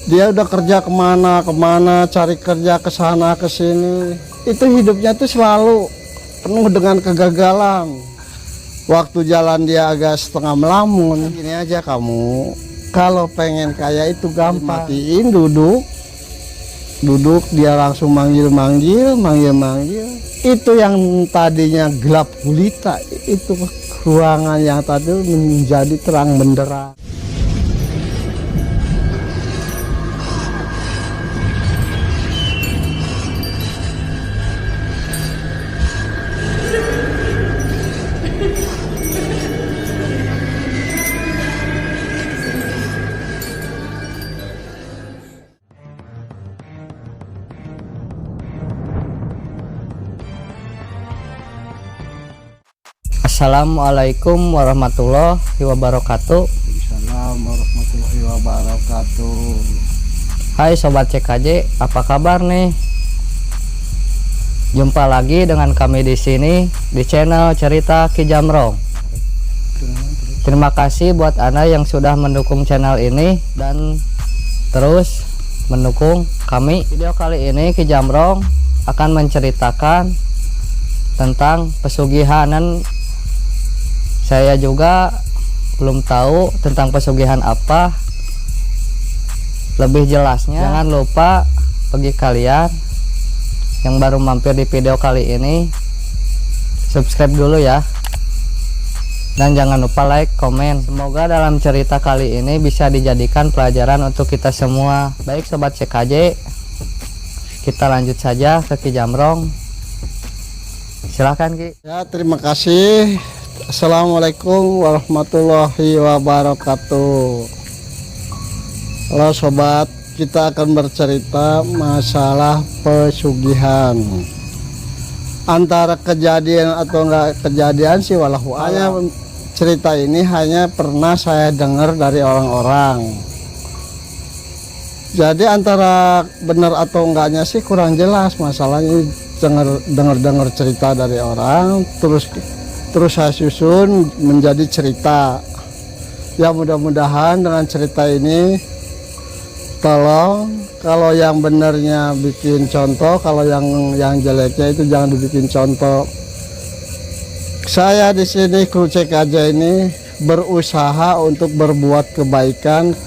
Dia udah kerja kemana cari kerja ke sana ke sini, itu hidupnya tuh selalu penuh dengan kegagalan. Waktu jalan dia agak setengah melamun. Gini aja, kamu kalau pengen kaya itu gampang, matiin duduk dia langsung manggil. Itu yang tadinya gelap gulita, itu ruangan yang tadi menjadi terang benderang. Assalamualaikum warahmatullahi wabarakatuh. Assalamualaikum warahmatullahi wabarakatuh. Hai Sobat CKJ, apa kabar nih? Jumpa lagi dengan kami di sini di channel Cerita Ki Jamrong. Terima kasih buat Anda yang sudah mendukung channel ini dan terus mendukung kami. Video kali ini Ki Jamrong akan menceritakan tentang pesugihan. Saya juga belum tahu tentang pesugihan apa. Lebih jelasnya, jangan lupa bagi kalian yang baru mampir di video kali ini, subscribe dulu ya. Dan jangan lupa like, komen. Semoga dalam cerita kali ini bisa dijadikan pelajaran untuk kita semua. Baik Sobat CKJ, kita lanjut saja ke Ki Jamrong. Silahkan Ki. Ya, terima kasih. Assalamualaikum warahmatullahi wabarakatuh. Halo sobat, kita akan bercerita masalah pesugihan. Antara kejadian atau enggak kejadian sih walau hanya cerita ini hanya pernah saya dengar dari orang-orang. Jadi antara benar atau enggaknya sih kurang jelas. Masalahnya dengar cerita dari orang, terus saya susun menjadi cerita. Ya mudah-mudahan dengan cerita ini tolong, kalau yang benarnya bikin contoh, kalau yang jeleknya itu jangan dibikin contoh. Saya di sini kru CKJ ini berusaha untuk berbuat kebaikan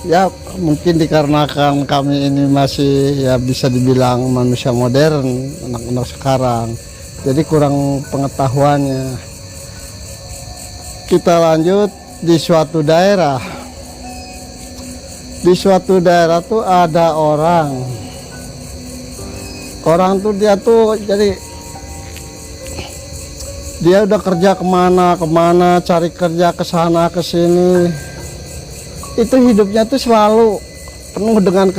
ya mungkin dikarenakan kami ini masih ya bisa dibilang manusia modern, anak-anak sekarang, jadi kurang pengetahuannya. Kita lanjut. Di suatu daerah tuh ada orang tuh dia tuh jadi dia udah kerja kemana cari kerja ke sana ke sini, itu hidupnya tuh selalu penuh dengan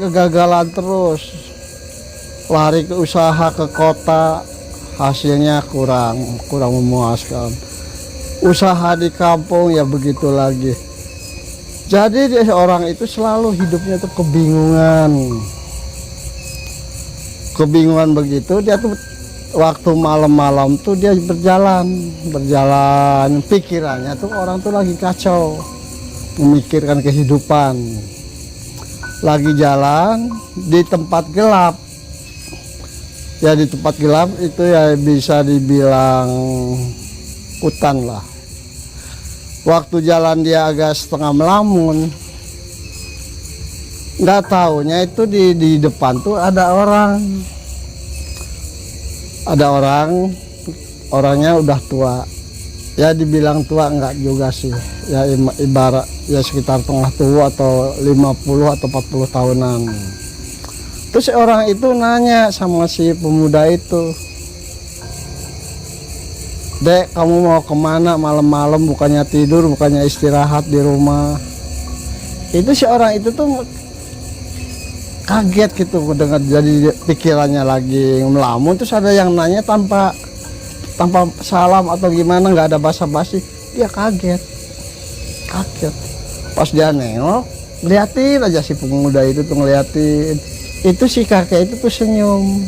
kegagalan terus. Lari ke usaha ke kota, hasilnya kurang memuaskan. Usaha di kampung ya begitu lagi. Jadi orang itu selalu hidupnya tuh kebingungan begitu. Dia tuh waktu malam-malam tuh dia berjalan, pikirannya tuh orang tuh lagi kacau, memikirkan kehidupan. Lagi jalan di tempat gelap. Ya di tempat gelap itu ya bisa dibilang hutan lah. Waktu jalan dia agak setengah melamun, nggak taunya itu di depan tuh ada orangnya udah tua. Ya dibilang tua enggak juga sih, ya ibarat ya sekitar tengah tua atau 50 atau 40 tahunan. Terus orang itu nanya sama si pemuda itu, "Dek, kamu mau kemana malam-malam, bukannya tidur, bukannya istirahat di rumah?" Itu si orang itu tuh kaget gitu dengar, jadi pikirannya lagi melamun. Terus ada yang nanya tanpa salam atau gimana, nggak ada basa-basi. Dia kaget. Pas dia nengok, liatin aja si pemuda itu tuh ngeliatin. Itu si kakek itu tuh senyum.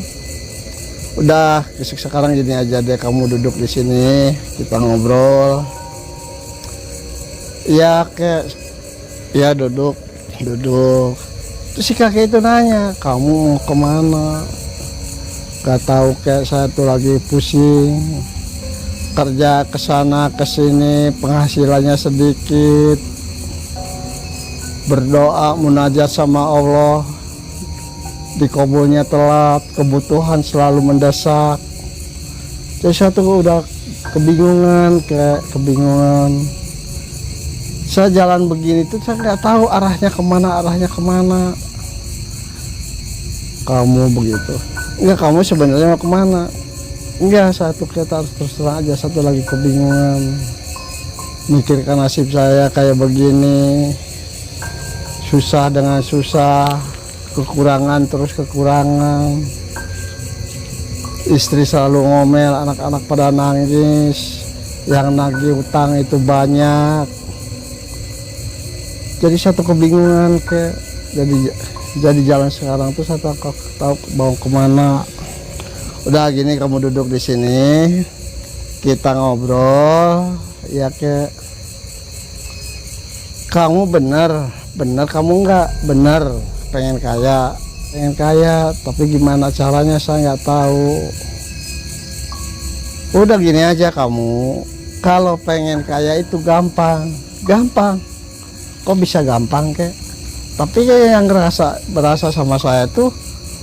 "Udah, sekarang gini aja deh, kamu duduk di sini, kita ngobrol." Ya kayak, ya duduk. Terus si kakek itu nanya, kamu mau kemana? Gak tahu, kayak saya tuh lagi pusing, kerja kesana kesini, penghasilannya sedikit, berdoa munajat sama Allah, dikabulnya telat, kebutuhan selalu mendesak. Jadi saya tuh udah kebingungan. Saya jalan begini tuh saya nggak tahu arahnya kemana. Kamu begitu? Enggak, kamu sebenarnya mau kemana? Enggak, satu kita harus terus terang aja, satu lagi kebingungan, mikirkan nasib saya kayak begini, susah dengan susah, kekurangan terus kekurangan, istri selalu ngomel, anak-anak pada nangis, yang nagih utang itu banyak. Jadi satu kebingungan, kayak jadi jalan sekarang tuh saya tahu mau kemana. Udah gini, kamu duduk di sini, kita ngobrol. Ya kayak kamu bener kamu nggak bener pengen kaya, tapi gimana caranya saya nggak tahu. Udah gini aja, kamu kalau pengen kaya itu gampang. Kok bisa gampang kek? Tapi kayak yang berasa sama saya tuh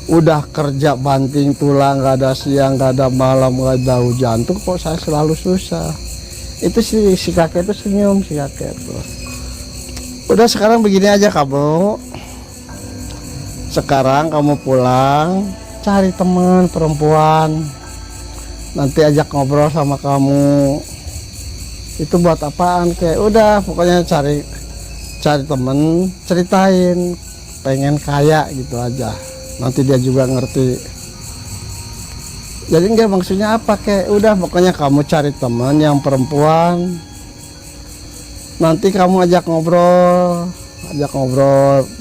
udah kerja banting tulang, gak ada siang, gak ada malam, gak ada hujan tuh kok saya selalu susah. Itu si kakek itu senyum, si kakek tuh. Udah sekarang begini aja, kamu sekarang kamu pulang, cari teman perempuan, nanti ajak ngobrol sama kamu. Itu buat apaan kek? Udah pokoknya cari temen, ceritain pengen kaya gitu aja, nanti dia juga ngerti. Jadi enggak, maksudnya apa kek? Udah pokoknya kamu cari teman yang perempuan, nanti kamu ajak ngobrol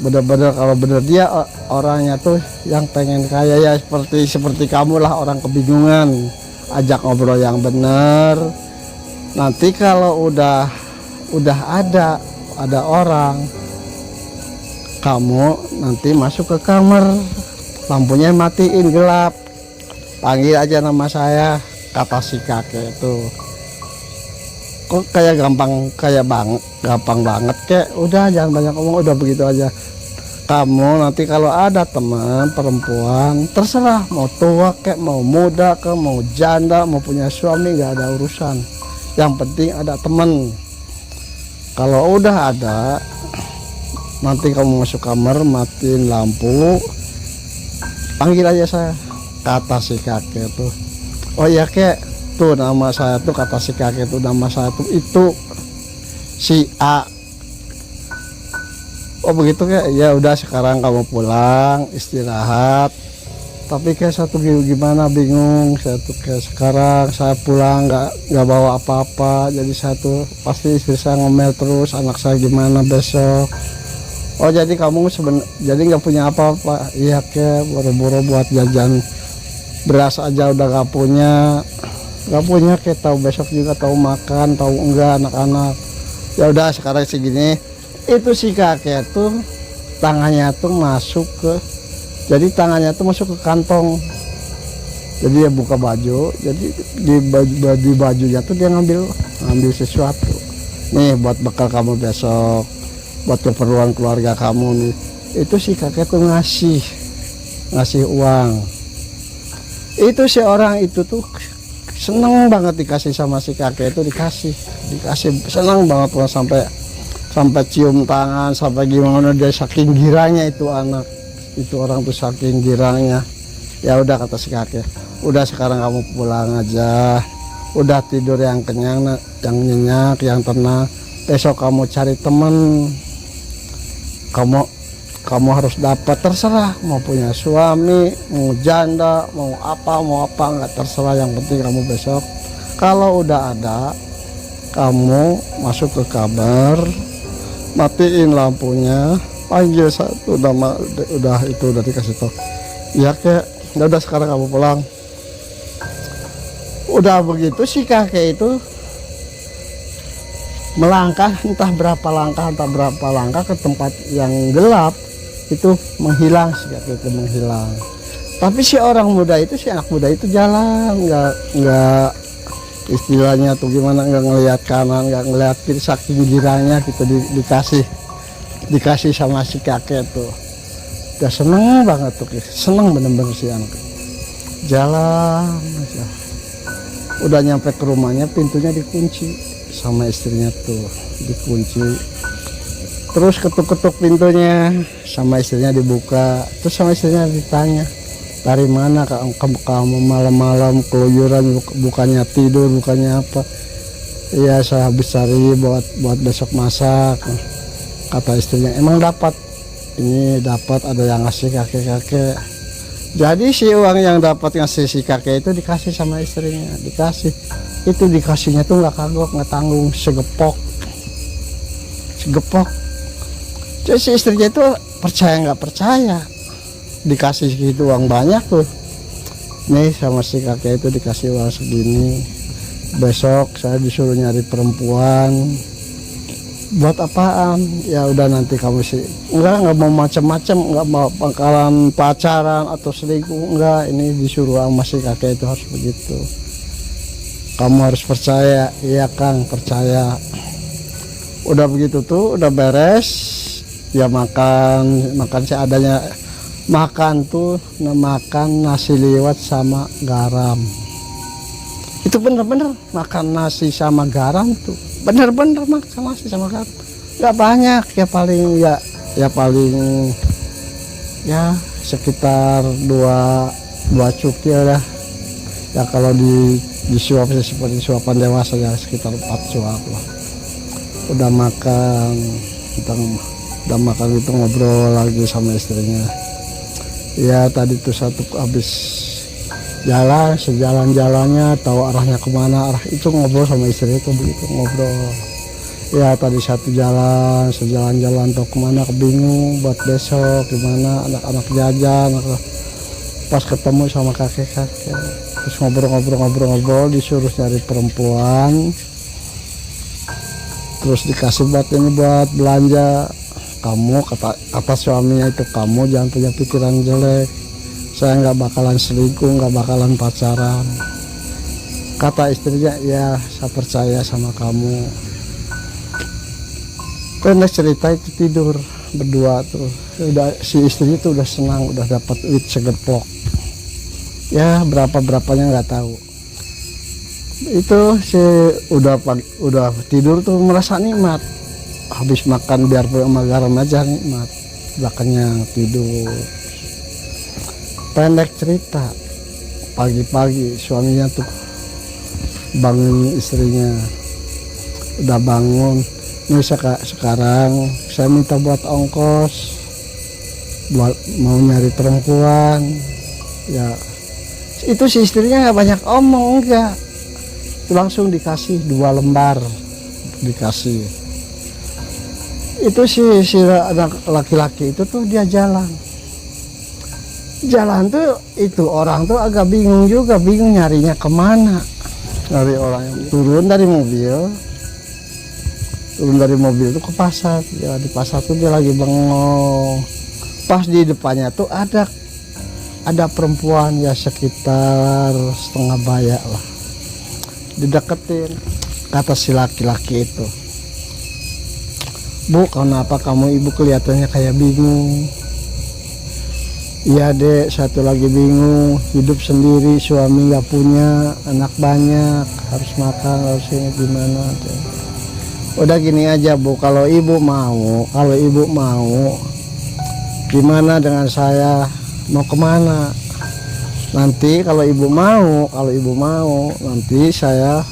bener-bener. Kalau bener dia orangnya tuh yang pengen kaya, ya seperti kamu lah, orang kebingungan, ajak ngobrol yang bener. Nanti kalau udah ada orang, kamu nanti masuk ke kamar, lampunya matiin, gelap, panggil aja nama saya, kata si kakek itu. Kok kayak gampang banget kek? Udah jangan banyak ngomong, udah begitu aja. Kamu nanti kalau ada teman perempuan, terserah mau tua kek, mau muda kek, mau janda, mau punya suami, gak ada urusan, yang penting ada teman. Kalau udah ada, nanti kamu masuk kamar, matiin lampu, panggil aja saya, kata si kakek tuh. Oh iya kek, tuh nama saya tuh, kata si kakek tuh, nama saya tuh itu si A. Oh begitu kek? Ya udah sekarang kamu pulang, istirahat. Tapi kayak satu gimana, bingung saya tuh. Kayak sekarang saya pulang nggak bawa apa-apa, jadi satu pasti istri saya ngomel terus, anak saya gimana besok. Oh jadi kamu jadi nggak punya apa-apa? Iya kek, boro-boro buat jajan beras aja udah nggak punya kek, tahu besok juga tahu makan tahu enggak anak-anak. Ya udah sekarang segini, itu si kakek tuh tangannya tuh masuk ke, jadi tangannya tuh masuk ke kantong, jadi dia buka baju, jadi di bajunya tuh dia ngambil sesuatu. Nih buat bekal kamu besok, buat keperluan keluarga kamu nih. Itu si kakek tuh ngasih uang. Itu si orang itu tuh seneng banget dikasih sama si kakek itu, dikasih senang banget loh, sampai cium tangan, sampai gimana, dia saking girangnya itu anak. Itu orang tuh saking girangnya. Ya udah kata si kakek, udah sekarang kamu pulang aja, udah tidur yang kenyang, yang nyenyak, yang tenang. Besok kamu cari temen, kamu harus dapat, terserah mau punya suami, mau janda, mau apa nggak terserah, yang penting kamu besok kalau udah ada, kamu masuk ke kamar, matiin lampunya, panggil satu nama, udah itu udah dikasih tau. Ya kek, udah sekarang kamu pulang. Udah begitu si kakek itu melangkah entah berapa langkah ke tempat yang gelap, itu menghilang, si kakek itu menghilang. Tapi si anak muda itu jalan, nggak istilahnya tuh gimana, nggak ngelihat kanan, nggak ngelihat kiri, saking girangnya gitu dikasih sama si kakek tuh. Udah seneng banget tuh, seneng bener-bener si anak. Jalan aja. Udah nyampe ke rumahnya, pintunya dikunci sama istrinya tuh, dikunci. Terus ketuk-ketuk pintunya, sama istrinya dibuka. Terus sama istrinya ditanya, dari mana kamu malam-malam keluyuran, bukannya tidur, bukannya apa? Iya, saya habis cari buat besok masak. Kata istrinya, emang dapat? Ini dapat, ada yang ngasih kakek-kakek. Jadi si uang yang dapat ngasih si kakek itu dikasih sama istrinya, dikasihnya tuh nggak kagok, nggak tanggung, segepok. Jadi si istrinya itu percaya nggak percaya, dikasih gitu uang banyak tuh. Nih sama si kakek itu dikasih uang segini, besok saya disuruh nyari perempuan. Buat apaan? Ya udah, nanti kamu sih nggak mau macam-macam, nggak mau bakalan pacaran atau selingkuh, enggak. Ini disuruh sama si kakek itu harus begitu. Kamu harus percaya. Iya Kang, percaya. Udah begitu tuh, udah beres. Ya makan seadanya. Makan nasi liwet sama garam. Itu bener-bener makan nasi sama garam tuh. Bener-bener makan nasi sama garam. Nggak banyak, ya paling sekitar dua cukil ya. Ya kalau disuap seperti suapan dewasa ya sekitar 4 suap lah. Udah makan itu ngobrol lagi sama istrinya. Ya tadi tuh satu habis sejalan-jalannya tahu arahnya kemana, arah itu ngobrol sama istri itu begitu ngobrol. Ya tadi sejalan-jalan tahu kemana, kebingung buat besok gimana, anak-anak jajan. Pas ketemu sama kakek-kakek, terus ngobrol, disuruh cari perempuan, terus dikasih buat belanja. Kamu kata suaminya itu, kamu jangan punya pikiran jelek. Saya nggak bakalan selingkuh, nggak bakalan pacaran. Kata istrinya, ya saya percaya sama kamu. Pendek cerita itu tidur berdua tuh. Si istrinya tuh udah senang, udah dapat duit segepok. Ya berapanya nggak tahu. Itu si udah tidur tuh merasa nikmat. Habis makan biarpun sama garam aja nikmat. Belakangnya tidur. Pendek cerita, pagi-pagi suaminya tuh bangun istrinya, udah bangun, ini sekarang saya minta buat ongkos, mau nyari perempuan. Ya itu si istrinya nggak banyak omong, enggak, langsung dikasih 2 lembar, dikasih. Itu si anak laki-laki itu tuh dia jalan tuh, itu orang tuh agak bingung nyarinya kemana. Dari orang yang turun dari mobil tuh ke pasar. Ya di pasar tuh dia lagi bengong. Pas di depannya tuh ada perempuan ya sekitar setengah baya lah. Dideketin. Kata si laki-laki itu, "Bu, kenapa kamu ibu kelihatannya kayak bingung?" "Iya dek, satu lagi bingung, hidup sendiri, suami nggak punya, anak banyak, harus makan, harus ini gimana dek." "Udah gini aja Bu, kalau ibu mau gimana dengan saya, mau kemana? Nanti kalau ibu mau nanti saya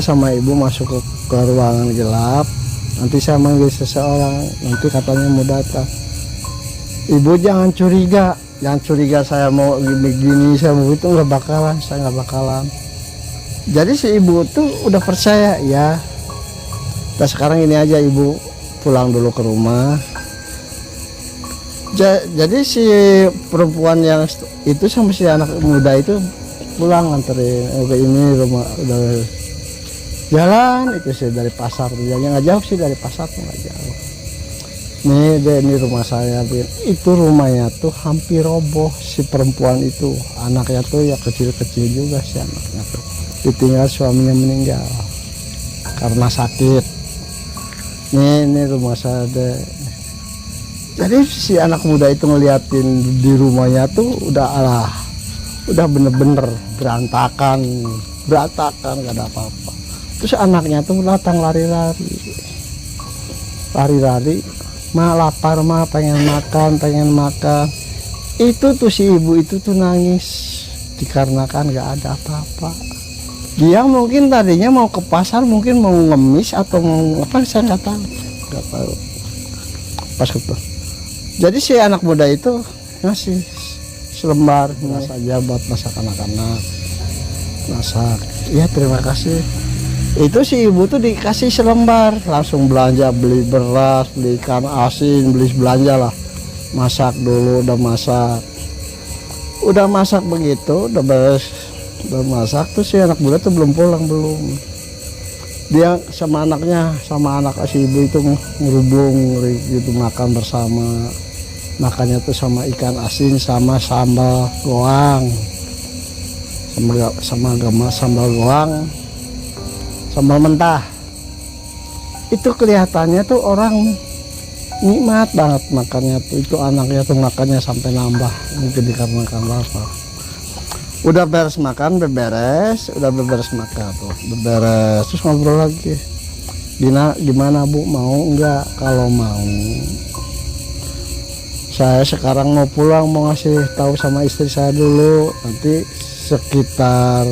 sama ibu masuk ke ruangan gelap, nanti saya manggil seseorang, nanti katanya mau datang. Ibu jangan curiga saya mau begini, saya mau itu, saya nggak bakalan." Jadi si ibu tuh udah percaya ya. Nah sekarang ini aja ibu pulang dulu ke rumah. Jadi si perempuan yang itu sama si anak muda itu pulang nganterin, oke ini rumah udah jalan itu sih dari pasar, jalannya nggak jauh sih dari pasar tuh nggak jauh. Nih deh, ini rumah saya, itu rumahnya tuh hampir roboh. Si perempuan itu anaknya tuh ya kecil-kecil juga sih anaknya tuh, ditinggal suaminya meninggal karena sakit. Ini rumah saya deh. Jadi si anak muda itu ngeliatin di rumahnya tuh udah bener-bener berantakan gak ada apa-apa. Terus anaknya tuh datang lari-lari, mah lapar, mah pengen makan. Itu tuh si ibu itu tuh nangis dikarenakan gak ada apa-apa. Dia mungkin tadinya mau ke pasar, mungkin mau ngemis atau mau apa, saya nggak tahu pas itu. Jadi si anak muda itu ngasih selembar saja buat masak anak-anak, masak. Ya terima kasih. Itu si ibu tuh dikasih selembar, langsung belanja, beli beras, beli ikan asin, beli belanja lah. Masak dulu, udah masak begitu, udah beres, udah masak tuh si anak muda tuh belum pulang. Dia sama anaknya, sama anak si ibu itu ngerubung gitu, makan bersama. Makannya tuh sama ikan asin sama sambal goang, sambal goang, sambal mentah. Itu kelihatannya tuh orang nikmat banget makannya tuh. Itu anaknya tuh makannya sampai nambah, mungkin dikarenakan lapar. Udah beres makan, beberes makan tuh, beberes, terus ngobrol lagi. Gimana Bu, mau enggak? Kalau mau, saya sekarang mau pulang, mau ngasih tahu sama istri saya dulu, nanti sekitar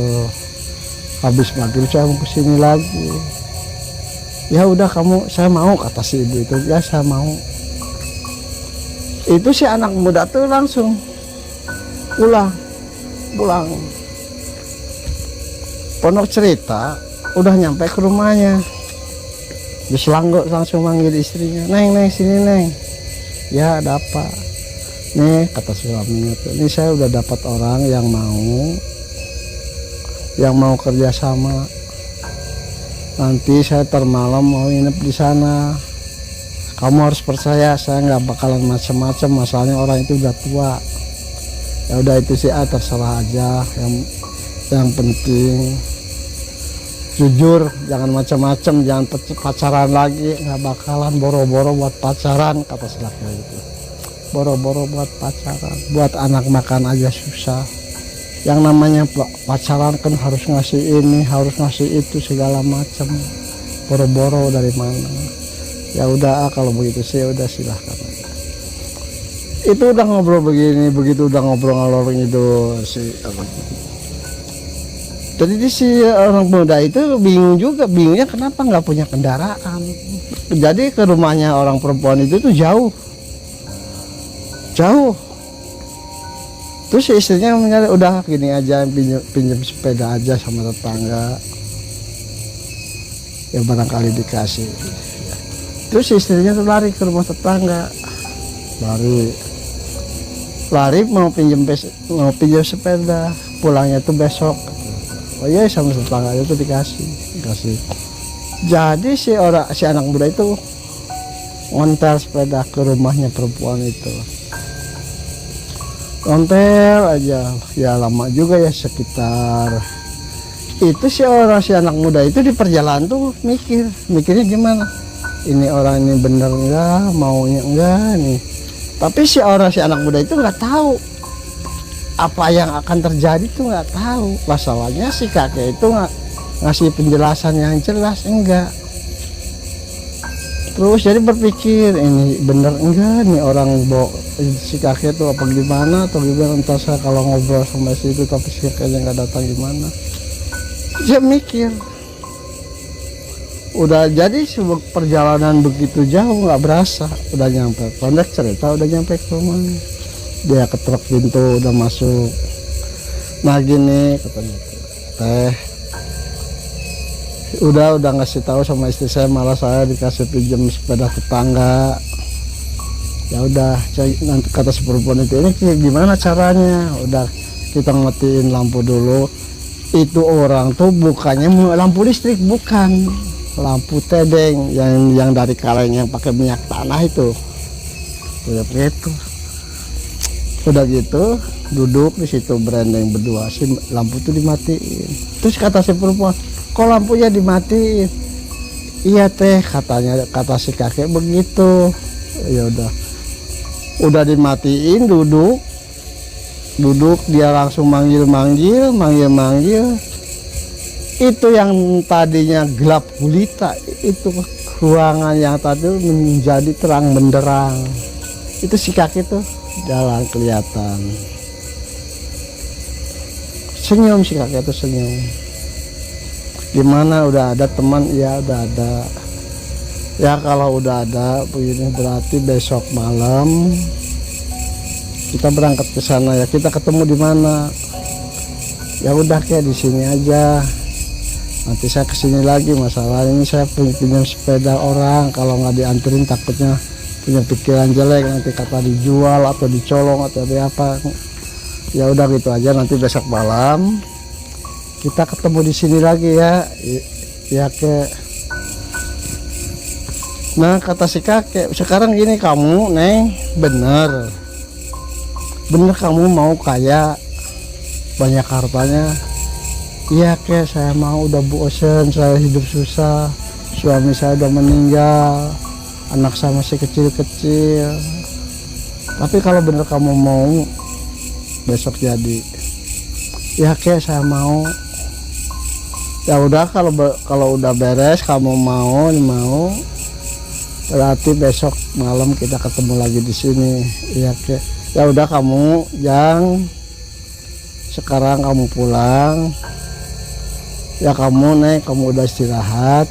habis maghrib saya mau kesini lagi. Ya udah saya mau, kata si ibu itu. Ya saya mau. Itu si anak muda tuh langsung pulang. Pondok Cerita udah nyampe ke rumahnya, di Selanggo langsung manggil istrinya, Neng sini Neng. Ya ada apa? Nih kata suaminya tuh, ini saya udah dapat orang yang mau kerja sama. Nanti saya termalam mau nginep di sana. Kamu harus percaya, saya nggak bakalan macam-macam, masalahnya orang itu udah tua. Ya udah itu sih, terserah aja. Yang penting jujur, jangan macam-macam, jangan pacaran lagi, nggak bakalan boro-boro buat pacaran, kata si laki itu. Boro-boro buat pacaran, buat anak makan aja susah. Yang namanya pacaran kan harus ngasih ini, harus ngasih itu, segala macam. Boro-boro dari mana? Ya udah, kalau begitu sih udah silahkan. Itu udah ngobrol begini, begitu udah ngobrol ngalor itu jadi si orang muda itu bingungnya kenapa nggak punya kendaraan. Jadi ke rumahnya orang perempuan itu tuh jauh. Terus istrinya menyadari, udah gini aja, pinjam sepeda aja sama tetangga, ya barangkali dikasih. Terus istrinya tuh lari ke rumah tetangga, lari mau pinjam sepeda, pulangnya tuh besok. Oh iya, sama tetangga itu dikasih. Jadi si anak muda itu ngontel sepeda ke rumahnya perempuan itu. Ngontel aja, ya lama juga ya, sekitar itu si anak muda itu di perjalanan tuh mikirnya gimana? Ini orang ini bener enggak, maunya enggak nih. Tapi si anak muda itu nggak tahu apa yang akan terjadi, tuh nggak tahu. Masalahnya si kakek itu nggak ngasih penjelasan yang jelas, enggak. Terus jadi berpikir, ini bener enggak nih orang si kakek itu apa gimana, atau gimana, entah saya kalau ngobrol sama si itu tapi si kakeknya nggak datang gimana. Dia mikir. Udah jadi perjalanan begitu jauh nggak berasa, udah nyampe Pondok Cerita, udah nyampe ke rumahnya. Dia ketok pintu, udah masuk. Nah gini katanya, teh udah ngasih tahu sama istri saya, malah saya dikasih pinjam sepeda tetangga. Ya udah, nanti kata si perempuan itu, ini gimana caranya? Udah kita matiin lampu dulu, itu orang tuh bukannya lampu listrik, bukan lampu tedeng yang dari kaleng yang pakai minyak tanah itu. Udah gitu, udah gitu duduk di situ berendeng berdua, si lampu tuh dimatiin. Terus kata si perempuan, kok lampunya dimatiin? Iya teh, katanya, kata si kakek begitu. Ya udah dimatiin, duduk dia langsung manggil. Itu yang tadinya gelap gulita, itu ruangan yang tadi menjadi terang benderang. Itu si kakek tuh jalan kelihatan, senyum, si kakek tuh senyum. Gimana, udah ada teman? Ya udah ada. Ya kalau udah ada begini berarti besok malam kita berangkat ke sana ya. Kita ketemu di mana? Ya udah kayak di sini aja. Nanti saya kesini lagi, masalah ini saya pinjam sepeda orang, kalau nggak dianterin takutnya punya pikiran jelek, nanti kata dijual atau dicolong atau di apa. Ya udah gitu aja, nanti besok malam kita ketemu di sini lagi ya. Ya ke. Nah kata si kakek, sekarang gini kamu Neng, bener kamu mau kaya, banyak hartanya? Iya kek, saya mau, udah bosen, saya hidup susah, suami saya udah meninggal, anak saya masih kecil-kecil. Tapi kalau bener kamu mau, besok jadi. Ya kek, saya mau. Ya udah, kalau udah beres kamu mau, berarti besok malam kita ketemu lagi di sini. Iya kek. Ya udah, kamu sekarang kamu pulang. Ya kamu Nek, kamu udah istirahat.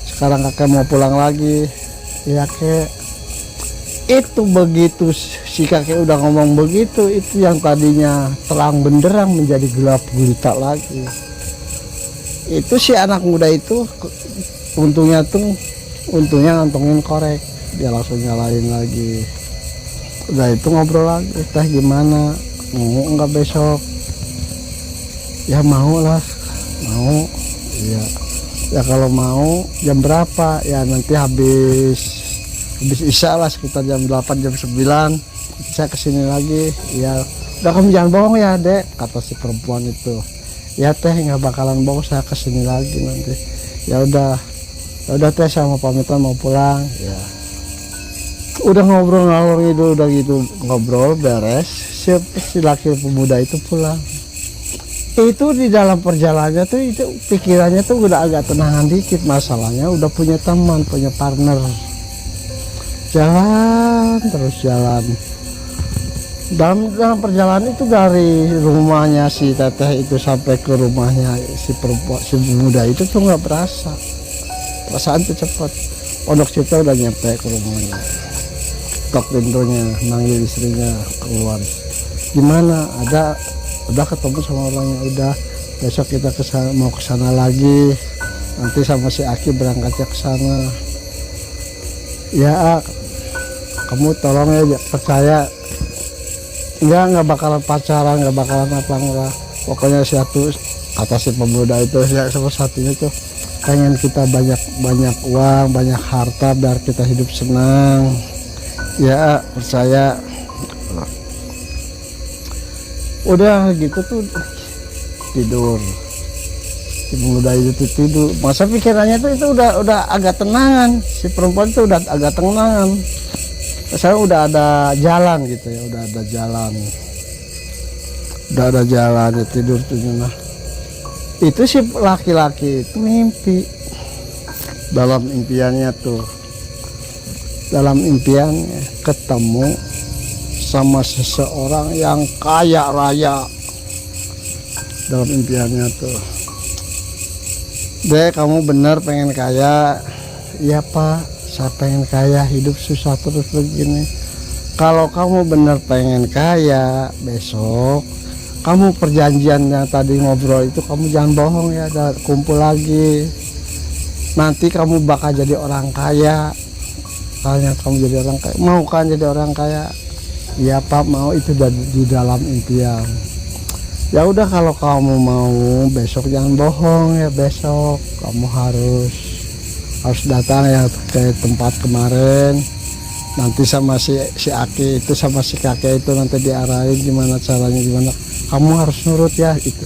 Sekarang kakek mau pulang lagi. Ya kek. Itu begitu si kakek udah ngomong begitu, itu yang tadinya terang benderang menjadi gelap gulita lagi. Itu si anak muda itu untungnya ngantongin korek, dia langsung nyalain lagi. Udah itu ngobrol lagi, teh gimana, mau nggak besok? Ya mau lah, mau. Iya. Ya kalau mau jam berapa? Ya nanti habis isya lah, sekitar jam 8 jam 9 saya kesini lagi. Ya udah, kamu jangan bohong ya Dek, kata si perempuan itu. Ya teh, nggak bakalan bohong, saya kesini lagi nanti. Ya udah teh, saya mau pamitan mau pulang. Ya udah ngobrol ngalor ngidul, udah gitu ngobrol beres, si laki pemuda itu pulang. Itu di dalam perjalanannya tuh, itu pikirannya tuh udah agak tenangan dikit, masalahnya udah punya teman, punya partner. Jalan terus jalan. Dalam perjalanan itu dari rumahnya si teteh itu sampai ke rumahnya si perempuan, si pemuda itu tuh nggak berasa. Perasaan tuh cepat. Pondok Cipta udah nyampe ke rumahnya. Tok pintunya, manggil istrinya keluar. Gimana? Udah ketemu sama orangnya, udah. Besok kita mau ke sana lagi. Nanti sama si Aki berangkatnya ke sana. Ya, kamu tolong ya, percaya. Nggak bakalan pacaran, nggak bakalan apa-apa. Pokoknya satu, kata si pemuda itu, ya sama satunya tuh pengen kita banyak uang, banyak harta biar kita hidup senang. Ya percaya. Udah gitu tuh tidur. Si pemuda itu tuh tidur. Masa pikirannya tuh itu udah agak tenangan. Si perempuan tuh udah agak tenangan. Saya udah ada jalan gitu ya, udah ada jalan ya, tidur tuh. Nah itu si laki-laki itu mimpi. Dalam impiannya ketemu sama seseorang yang kaya raya. Dalam impiannya tuh, Dek, kamu bener pengen kaya? Iya Pak, saya pengen kaya, hidup susah terus begini. Kalau kamu bener pengen kaya, besok kamu perjanjian yang tadi ngobrol itu kamu jangan bohong ya, kumpul lagi. Nanti kamu bakal jadi orang kaya. Kalau kamu jadi orang kaya, mau kan jadi orang kaya? Iya Pak, mau. Itu di dalam impian. Ya udah, kalau kamu mau besok jangan bohong ya, besok kamu harus datang ya ke tempat kemarin. Nanti sama si Aki itu sama si kakek itu nanti diarahin gimana caranya, gimana kamu harus nurut ya itu.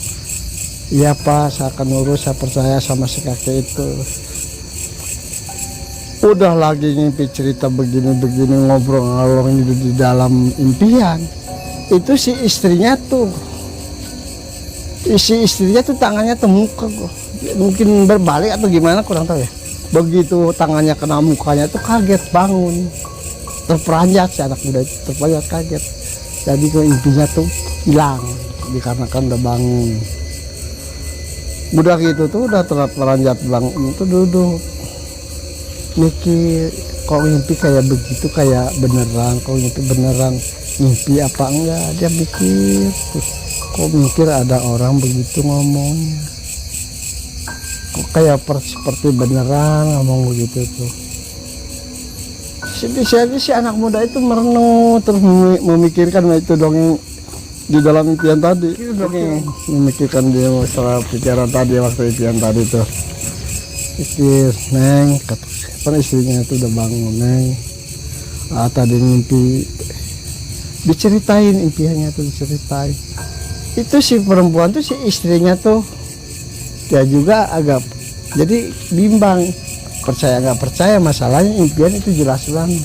Iya Pak, saya akan nurut, saya percaya sama si kakek itu. Udah lagi ngimpi cerita begini ngobrol ngalor di dalam impian. Itu si istrinya tuh, tangannya tuh muka, mungkin berbalik atau gimana kurang tahu ya. Begitu tangannya kena mukanya tuh kaget bangun, terperanjat si anak muda itu, terperanjat kaget. Jadi impinya tuh hilang dikarenakan udah bangun. Budak itu tuh udah terperanjat bangun itu duduk mikir, kok mimpi kayak begitu, kayak beneran, kok mimpi beneran, mimpi apa enggak. Dia mikir terus, kok mikir ada orang begitu ngomongnya, kok kayak seperti beneran ngomong begitu tuh. Si anak muda itu merenung terus memikirkan itu dongeng di dalam impian tadi. Dongeng memikirkan dia masalah pikiran tadi, waktu impian tadi tuh. Pikir, Neng, kan istrinya itu udah bangun, Neng. Tadi mimpi, diceritain impiannya tuh, diceritain. Itu si perempuan tuh, si istrinya tuh, dia juga agak jadi bimbang, percaya nggak percaya. Masalahnya impian itu jelas banget.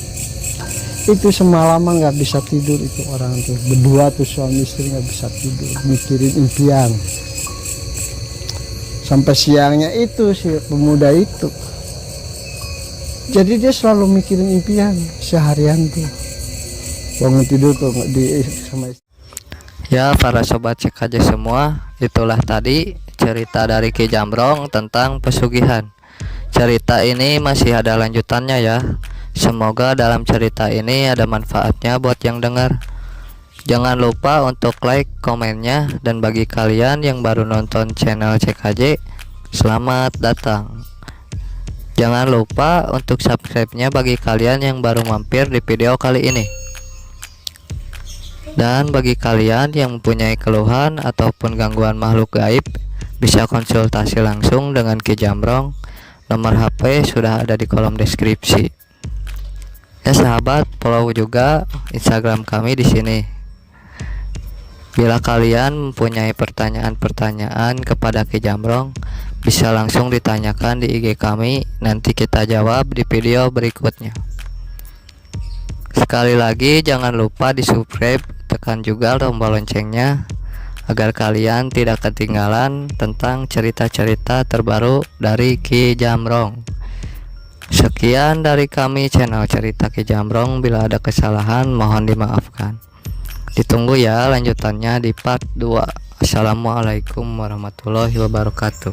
Itu semalaman nggak bisa tidur itu orang tuh, berdua tuh suami istri nggak bisa tidur mikirin impian. Sampai siangnya itu si pemuda itu, jadi dia selalu mikirin impian seharian tuh, bangun tidur tuh di sama istri. Ya para sobat CKJ semua, itulah tadi cerita dari Ki Jambrong tentang pesugihan. Cerita ini masih ada lanjutannya ya. Semoga dalam cerita ini ada manfaatnya buat yang dengar. Jangan lupa untuk like komennya, dan bagi kalian yang baru nonton channel CKJ, selamat datang. Jangan lupa untuk subscribe-nya bagi kalian yang baru mampir di video kali ini. Dan bagi kalian yang mempunyai keluhan ataupun gangguan makhluk gaib, bisa konsultasi langsung dengan Ki Jambrong. Nomor HP sudah ada di kolom deskripsi. Ya sahabat, follow juga Instagram kami di sini. Bila kalian mempunyai pertanyaan-pertanyaan kepada Ki Jambrong, bisa langsung ditanyakan di IG kami, nanti kita jawab di video berikutnya. Sekali lagi jangan lupa di subscribe, tekan juga tombol loncengnya agar kalian tidak ketinggalan tentang cerita-cerita terbaru dari Ki Jambrong. Sekian dari kami channel cerita Ki Jambrong, bila ada kesalahan mohon dimaafkan. Ditunggu ya lanjutannya di part 2. Assalamualaikum warahmatullahi wabarakatuh.